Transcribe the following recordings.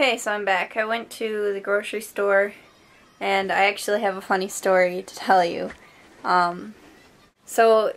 Okay, so I'm back. I went to the grocery store and I actually have a funny story to tell you. So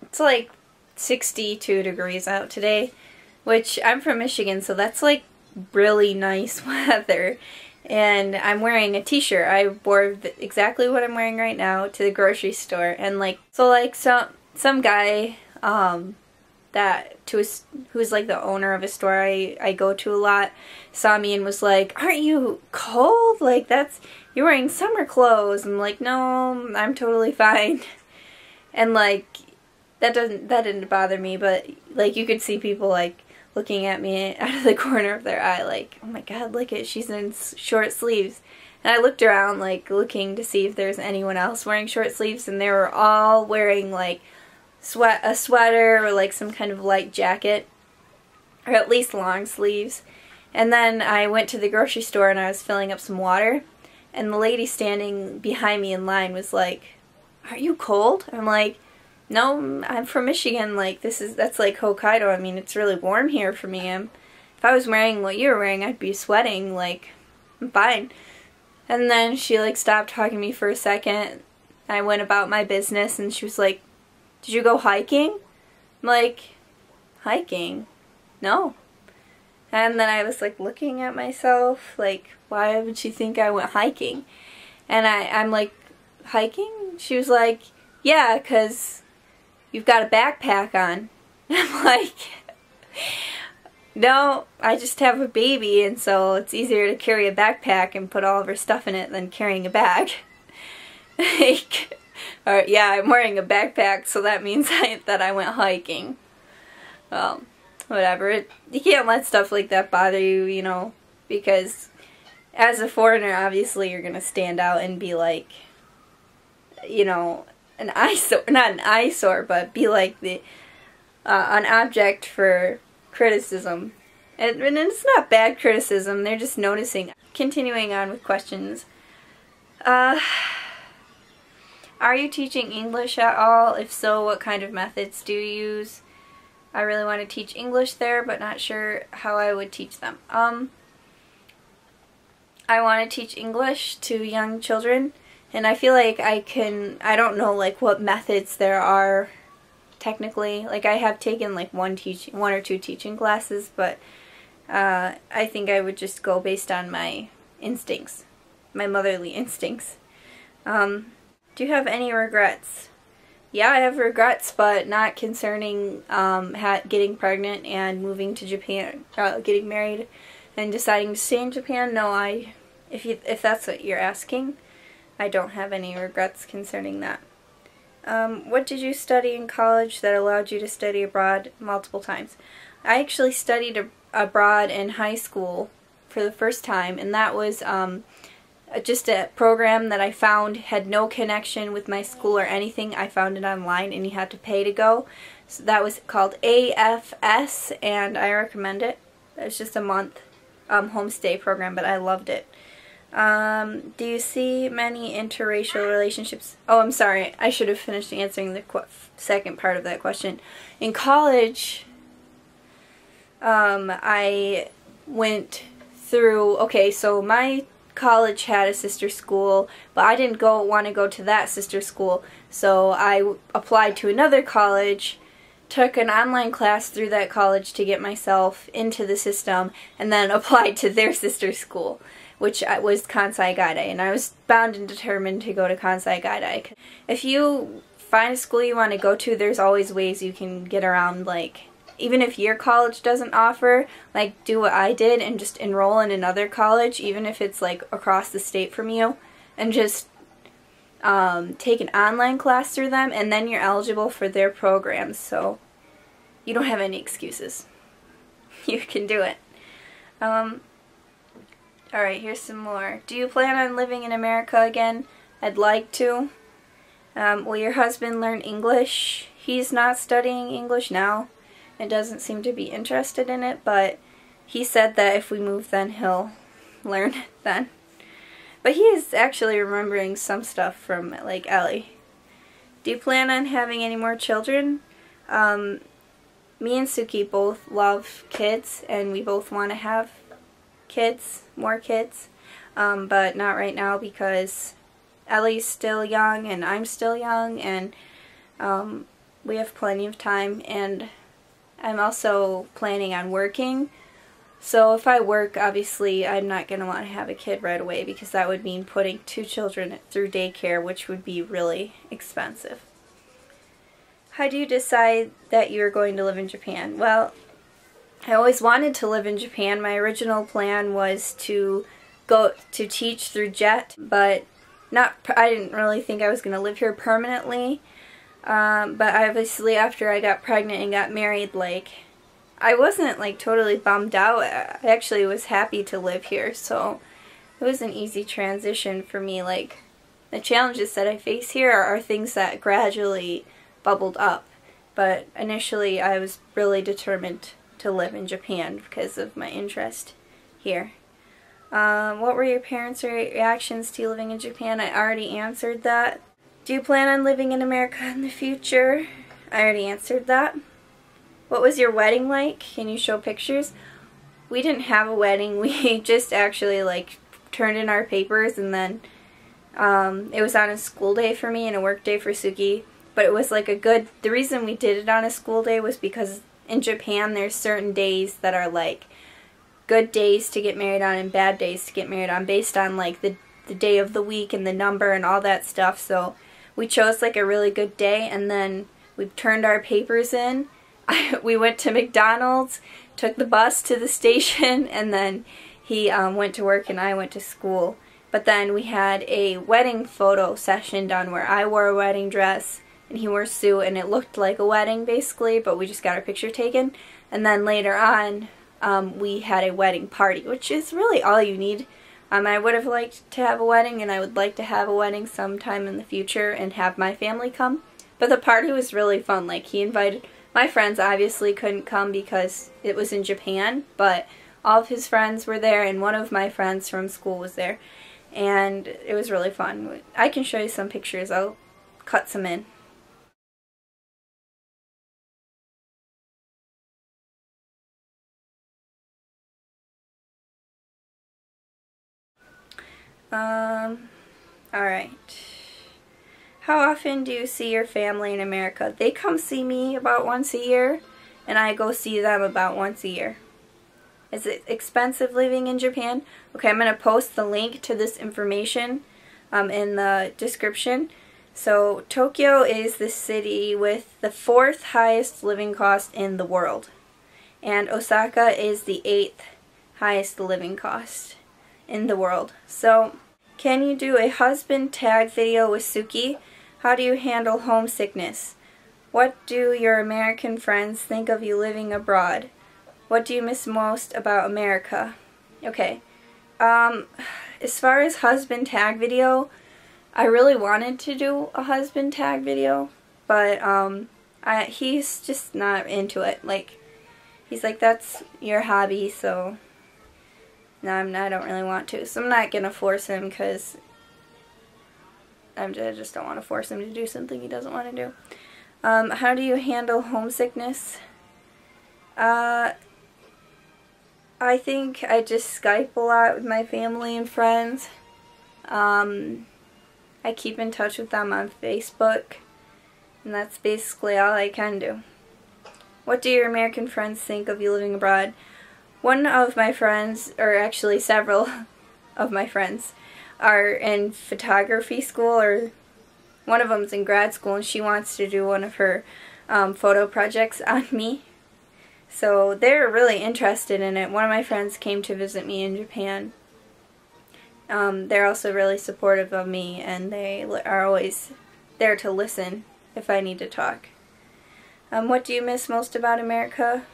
it's like 62 degrees out today, which I'm from Michigan, so that's like really nice weather. And I'm wearing a t-shirt. I wore exactly what I'm wearing right now to the grocery store, and some guy who's like the owner of a store I go to a lot saw me and was like, "Aren't you cold? Like you're wearing summer clothes." I'm like, "No, I'm totally fine." And like that didn't bother me, but like you could see people like looking at me out of the corner of their eye like, "Oh my god, look at, she's in short sleeves." And I looked around like looking to see if there's anyone else wearing short sleeves, and they were all wearing like a sweater or like some kind of light jacket, or at least long sleeves. And then I went to the grocery store and I was filling up some water, and the lady standing behind me in line was like, "Aren't you cold?" I'm like, "No, I'm from Michigan. Like that's like Hokkaido. I mean, it's really warm here for me. If I was wearing what you were wearing, I'd be sweating. Like, I'm fine." And then she like stopped talking to me for a second. I went about my business and she was like, "Did you go hiking?" I'm like, "Hiking? No." And then I was like looking at myself like, why would she think I went hiking? And I'm like, "Hiking?" She was like, "Yeah, 'cause you've got a backpack on." I'm like, "No, I just have a baby, and so it's easier to carry a backpack and put all of her stuff in it than carrying a bag." Like, or yeah, I'm wearing a backpack, so that means that I went hiking. Well, whatever. You can't let stuff like that bother you, you know, because as a foreigner, obviously you're gonna stand out and be like, you know, an eyesore, not an eyesore, but be like an object for criticism. And it's not bad criticism, they're just noticing. Continuing on with questions. Are you teaching English at all? If so, what kind of methods do you use? I really want to teach English there, but not sure how I would teach them. I want to teach English to young children, and I feel like I don't know like what methods there are technically. Like I have taken like one or two teaching classes, but I think I would just go based on my instincts, my motherly instincts. Do you have any regrets? Yeah, I have regrets, but not concerning getting pregnant and moving to Japan, getting married and deciding to stay in Japan. No, if that's what you're asking, I don't have any regrets concerning that. What did you study in college that allowed you to study abroad multiple times? I actually studied abroad in high school for the first time, and that was just a program that I found had no connection with my school or anything. I found it online and you had to pay to go. So that was called AFS, and I recommend it. It's just a month homestay program, but I loved it. Do you see many interracial relationships? Oh, I'm sorry. I should have finished answering the second part of that question. In college, I went through, okay, so my college had a sister school, but I didn't want to go to that sister school, so I applied to another college, took an online class through that college to get myself into the system, and then applied to their sister school, which was Kansai Gaidai, and I was bound and determined to go to Kansai Gaidai. If you find a school you want to go to, there's always ways you can get around, like, even if your college doesn't offer, like, do what I did and just enroll in another college, even if it's like across the state from you, and just take an online class through them, and then you're eligible for their programs, so you don't have any excuses. You can do it. Alright, here's some more. Do you plan on living in America again? I'd like to. Will your husband learn English? He's not studying English now. It doesn't seem to be interested in it, but he said that if we move then he'll learn it then. But he is actually remembering some stuff from like Ellie. Do you plan on having any more children? Me and Suki both love kids, and we both want to have kids, more kids, but not right now because Ellie's still young and I'm still young, and we have plenty of time, and I'm also planning on working. So if I work, obviously I'm not going to want to have a kid right away because that would mean putting 2 children through daycare, which would be really expensive. How do you decide that you're going to live in Japan? Well, I always wanted to live in Japan. My original plan was to go to teach through JET, but I didn't really think I was going to live here permanently. But obviously after I got pregnant and got married, I wasn't totally bummed out. I actually was happy to live here, so it was an easy transition for me. The challenges that I face here are things that gradually bubbled up, but initially I was really determined to live in Japan because of my interest here. What were your parents' reactions to you living in Japan? I already answered that. Do you plan on living in America in the future? I already answered that. What was your wedding like? Can you show pictures? We didn't have a wedding. We just actually turned in our papers, and then it was on a school day for me and a work day for Suki. But it was the reason we did it on a school day was because in Japan there's certain days that are good days to get married on and bad days to get married on based on the day of the week and the number and all that stuff. So we chose a really good day, and then we turned our papers in. We went to McDonald's, took the bus to the station, and then he went to work and I went to school. But then we had a wedding photo session done where I wore a wedding dress and he wore a suit, and it looked like a wedding basically, but we just got our picture taken. And then later on we had a wedding party, which is really all you need. I would have liked to have a wedding, and I would like to have a wedding sometime in the future and have my family come. But the party was really fun. He invited my friends. Obviously couldn't come because it was in Japan, but all of his friends were there, and one of my friends from school was there, and it was really fun. I can show you some pictures. I'll cut some in. Alright. How often do you see your family in America? They come see me about once a year, and I go see them about once a year. Is it expensive living in Japan? Okay, I'm going to post the link to this information in the description. So Tokyo is the city with the 4th highest living cost in the world, and Osaka is the 8th highest living cost in the world. So can you do a husband tag video with Suki? How do you handle homesickness? What do your American friends think of you living abroad? What do you miss most about America? Okay, as far as husband tag video, I really wanted to do a husband tag video, but he's just not into it. He's like, that's your hobby, so no, I don't really want to. So I'm not gonna force him because I just don't want to force him to do something he doesn't want to do. How do you handle homesickness? I think I just Skype a lot with my family and friends. I keep in touch with them on Facebook, and that's basically all I can do. What do your American friends think of you living abroad? One of my friends, or actually several of my friends, are in photography school, or one of them's in grad school, and she wants to do one of her photo projects on me. So they're really interested in it. One of my friends came to visit me in Japan. They're also really supportive of me, and they are always there to listen if I need to talk. What do you miss most about America?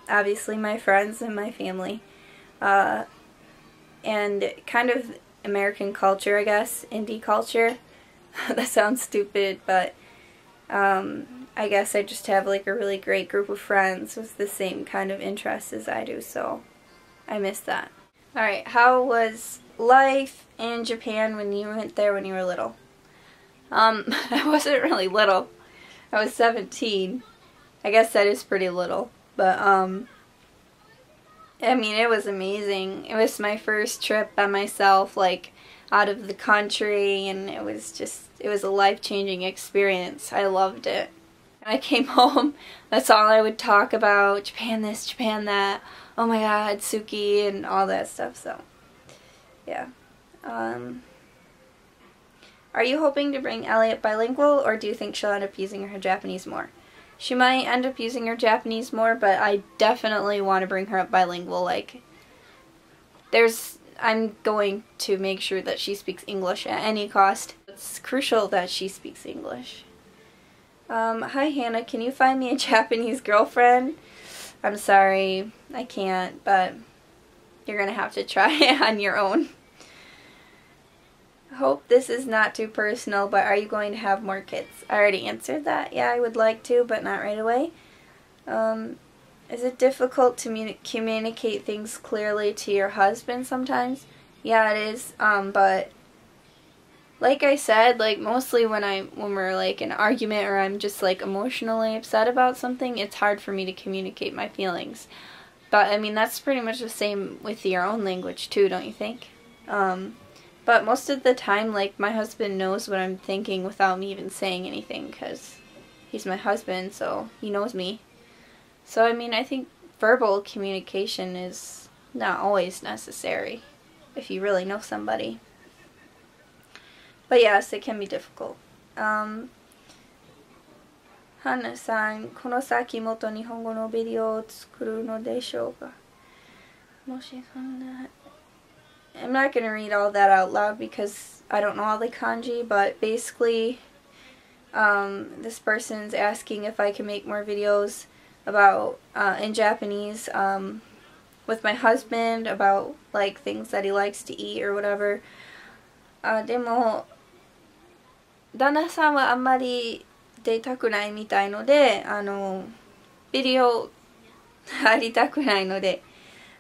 Obviously my friends and my family. And kind of American culture, I guess. Indie culture. That sounds stupid, but I guess I just have a really great group of friends with the same kind of interests as I do, so I miss that. Alright, how was life in Japan when you went there when you were little? I wasn't really little. I was 17. I guess that is pretty little, but I mean, it was amazing. It was my first trip by myself, like, out of the country, and it was a life-changing experience. I loved it. When I came home, that's all I would talk about. Japan this, Japan that. Oh my god, Suki, and all that stuff, so, yeah. Are you hoping to bring Elliot bilingual, or do you think she'll end up using her Japanese more? She might end up using her Japanese more, but I definitely want to bring her up bilingual. Like, I'm going to make sure that she speaks English at any cost. It's crucial that she speaks English. Hi Hannah, can you find me a Japanese girlfriend? I'm sorry, I can't, but you're gonna have to try it on your own. Hope this is not too personal, but are you going to have more kids? I already answered that. Yeah, I would like to, but not right away. Is it difficult to communicate things clearly to your husband sometimes? Yeah, it is, but like I said, like mostly when we're like in an argument or I'm just like emotionally upset about something, it's hard for me to communicate my feelings. But I mean, that's pretty much the same with your own language too, don't you think? But most of the time, like, my husband knows what I'm thinking without me even saying anything, because he's my husband, so he knows me. So, I mean, I think verbal communication is not always necessary if you really know somebody. But yes, it can be difficult. Hana-san, この先もっと日本語のビデオを作るのでしょうか? もしそんな I'm not going to read all that out loud because I don't know all the kanji, but basically this person's asking if I can make more videos about in Japanese with my husband about like things that he likes to eat or whatever. でも旦那さんはあんまり出たくないみたいのでビデオ入りたくないので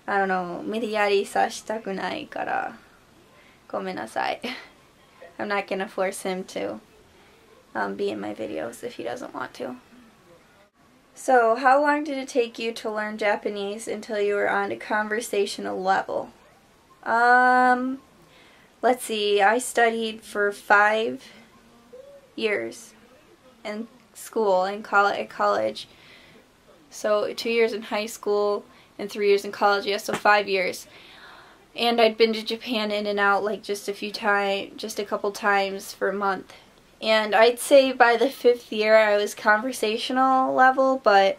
無理やりさしたくないからごめんなさい. I'm not gonna force him to be in my videos if he doesn't want to. So, how long did it take you to learn Japanese until you were on a conversational level? Let's see, I studied for 5 years in school, at college. So 2 years in high school and 3 years in college, yeah, so 5 years. And I'd been to Japan in and out like just a couple times for a month. And I'd say by the 5th year I was conversational level, but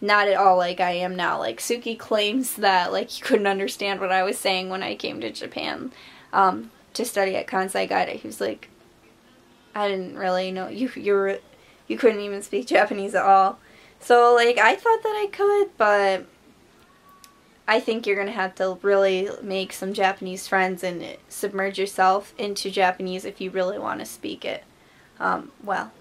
not at all like I am now. Like Suki claims that like he couldn't understand what I was saying when I came to Japan to study at Kansai Gaida. He was like, I didn't really know you couldn't even speak Japanese at all. So like I thought that I could, but I think you're gonna have to really make some Japanese friends and submerge yourself into Japanese if you really want to speak it well.